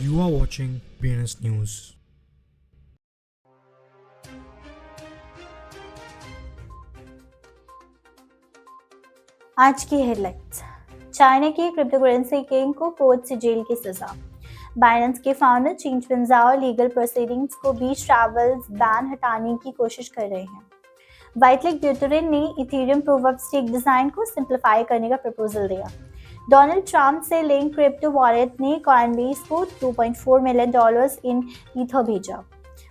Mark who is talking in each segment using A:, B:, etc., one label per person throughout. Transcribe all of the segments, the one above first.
A: You are watching BNS News.
B: आज की headlines. China की क्रिप्टोकरेंसी किंग को कोर्ट से जेल की सजा। बाइनेंस के फाउंडर चिन फिंजाओ लीगल प्रोसीडिंग्स को बीच ट्रैवल्स बैन हटाने की कोशिश कर रहे हैं। वाइटलिक ब्यूटेरिन ने Ethereum proof of stake design को सिंप्लीफाई करने का प्रपोजल दिया। डोनाल्ड ट्रंप से लिंक क्रिप्टो वॉलेट ने कॉइनबेस को $2.4 मिलियन इन ईथर भेजा।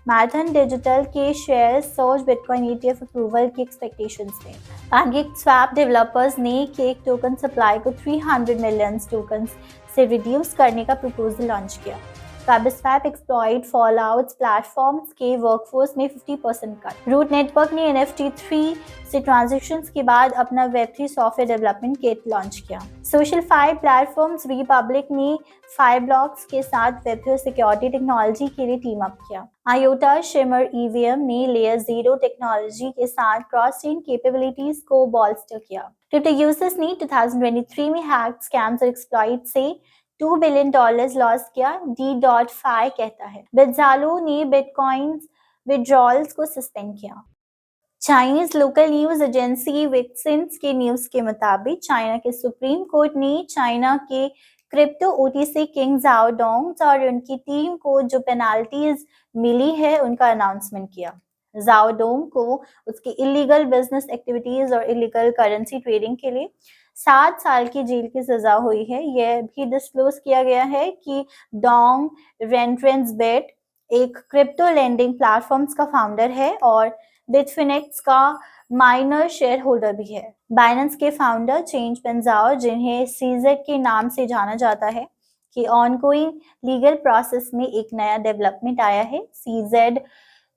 B: मैराथन डिजिटल के shares surge bitcoin ETF approval की एक्सपेक्टेशंस में। PancakeSwap डेवलपर्स ने केक टोकन सप्लाई को 300 मिलियन टोकन्स से रिड्यूस करने का प्रपोजल लॉन्च किया। PancakeSwap एक्सप्लॉइट फॉलआउट्स प्लेटफॉर्म्स के वर्कफोर्स में 50% कट। रूट नेटवर्क ने NFT 3 से ट्रांजैक्शंस के बाद अपना Web3 software development kit launch किया। SocialFi प्लेटफॉर्म्स रिपब्लिक ने Fireblocks के साथ Web3 सिक्योरिटी टेक्नोलॉजी के लिए टीम अप किया। IOTA शिमर EVM ने लेयर 0 टेक्नोलॉजी के साथ क्रॉस चेन कैपेबिलिटीज को बॉल्स्टर किया। क्रिप्टो यूजर्स ने 2023 में हैक्ड स्कैम्स और एक्सप्लॉइट से $2 बिलियन लॉस किया, D.Fi कहता है। बिटज़ालो ने बिटकॉइन विड्रॉल्स को सस्पेंड किया। चाइनीज लोकल न्यूज एजेंसी विक्सिंस के न्यूज के मुताबिक चाइना के सुप्रीम कोर्ट ने चाइना के crypto OTC king Zhao Dong और उनकी टीम को जो पेनाल्टीज मिली है उनका अनाउंसमेंट किया। झाओ डोंग को उसके इलीगल बिजनेस एक्टिविटीज और इलीगल करेंसी ट्रेडिंग के लिए 7 साल की जेल की सजा हुई है। यह भी डिस्क्लोज किया गया है कि डोंग रेंट्रेंसबेट एक क्रिप्टो लेंडिंग प्लेटफॉर्म्स का फाउंडर है और बिटफिनेक्स का माइनर शेयर होल्डर भी है। बाइनेंस के फाउंडर चिन फिंजाओ, जिन्हें CZ के नाम से जाना जाता है, कि ऑनगोइंग लीगल प्रोसेस में एक नया डेवलपमेंट आया है। CZ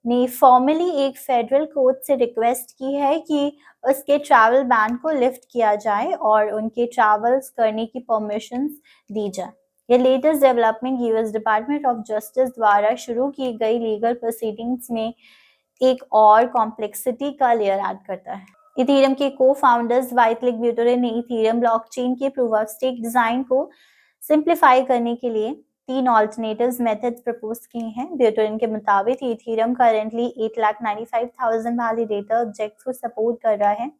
B: ने फॉर्मली एक फेडरल कोर्ट से रिक्वेस्ट की है कि उसके ट्रैवल बैन को लिफ्ट किया जाए और उनके ट्रैवल्स करने की परमिशंस दी जाए। ये latest development US department of justice द्वारा शुरू की गई लीगल प्रोसीडिंग्स में एक और कॉम्प्लेक्सिटी का लेयर ऐड करता है। इथेरियम के को-फाउंडर्स वाइटलिक ब्यूटेरिन ने इथेरियम ब्लॉकचेन के प्रूफ ऑफ स्टेक डिजाइन को सिंप्लीफाई करने के लिए 3 ऑल्टरनेटिव मेथड्स प्रपोज किए हैं। ब्यूटेरिन के मुताबिक इथेरियम करेंटली 8,95,000 वैलिडेटर ऑब्जेक्ट्स को सपोर्ट कर रहा है।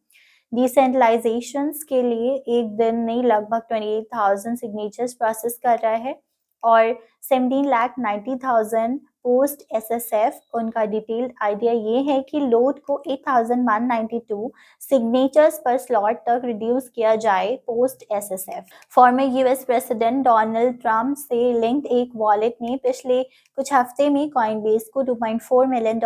B: डिसेंट्रलाइजेशन के लिए एक दिन में लगभग 28,000 सिग्नेचर्स प्रोसेस कर रहा है और 17,90,000 पोस्ट SSF। उनका डिटेल्ड आइडिया ये है कि लोड को 8,192 सिग्नेचर्स पर स्लॉट तक रिड्यूस किया जाए post SSF। Farmer US president Donald Trump से लिंक्ड एक वॉलेट ने पिछले कुछ हफ्ते में कॉइनबेस को $2.4 मिलियन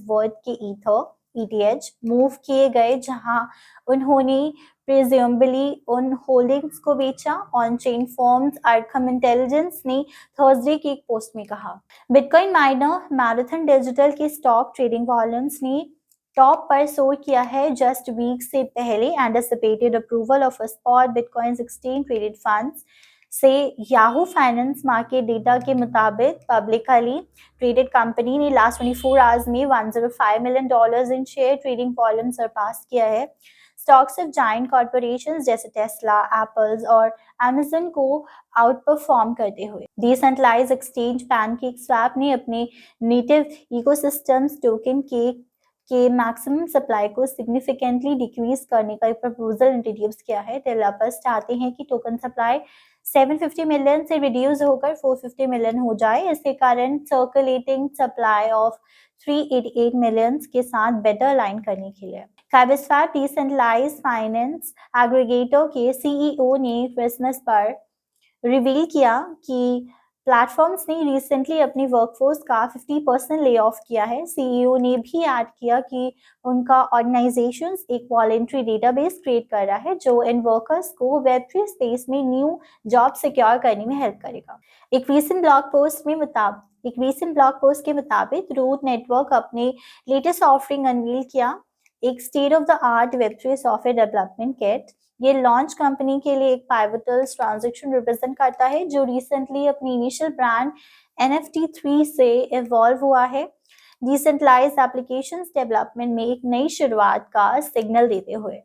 B: वर्थ के ईथर ETH मूव किए गए, जहां उन्होंने प्रिज्यूमबली उन होल्डिंग्स को बेचा। On chain firms Arkham intelligence ने थर्सडे की एक पोस्ट में कहा। बिटकॉइन माइनर मैराथन डिजिटल के स्टॉक ट्रेडिंग वॉल्यूम्स ने टॉप पर सोर किया है जस्ट वीक से पहले anticipated approval of a spot bitcoin exchange traded funds से। याहू फाइनेंस मार्केट डेटा के मुताबिक पब्लिकली ट्रेडेड कंपनी ने लास्ट 24 आवर्स में $105 million in share trading volume surpass किया है। स्टॉक्स ऑफ जायंट कॉर्पोरेशंस जैसे टेस्ला, एप्पल्स और अमेजन को आउट परफॉर्म करते हुए। डिसेंट्रलाइज एक्सचेंज PancakeSwap ने अपने नेटिव इकोसिस्टम्स टोकन के मैक्सिमम सप्लाई को सिग्निफिकेंटली डिक्रीज करने का एक प्रपोजल इंट्रोड्यूस किया है। डेवलपर्स चाहते हैं कि टोकन सप्लाई 750 मिलियन से रिड्यूस होकर 450 मिलियन हो जाए। इसके कारण सर्कुलेटिंग सप्लाई ऑफ 388 मिलियन के साथ बेटर अलाइन करने के लिए। PancakeSwap डिसेंट्रलाइज्ड फाइनेंस एग्रीगेटर के CEO ने क्रिसमस पर रिवील किया कि प्लेटफॉर्म्स ने रिसेंटली अपनी वर्कफोर्स का 50% ले ऑफ किया है। CEO ने भी ऐड किया कि उनका ऑर्गेनाइजेशन एक वॉलेंट्री डेटाबेस क्रिएट कर रहा है जो इन वर्कर्स को Web3 स्पेस में न्यू जॉब सिक्योर करने में हेल्प करेगा। एक रीसेंट ब्लॉग पोस्ट के मुताबिक रूट नेटवर्क अपने लेटेस्ट ऑफरिंग अनवील किया, एक state of the art Web3 software development kit. ये लॉन्च कंपनी के लिए एक पाइवटल ट्रांजैक्शन रिप्रेजेंट करता है जो रिसेंटली अपनी इनिशियल ब्रांड NFT 3 से इवॉल्व हुआ है। डिसेंट्रलाइज्ड एप्लीकेशंस डेवलपमेंट में एक नई शुरुआत का सिग्नल देते हुए।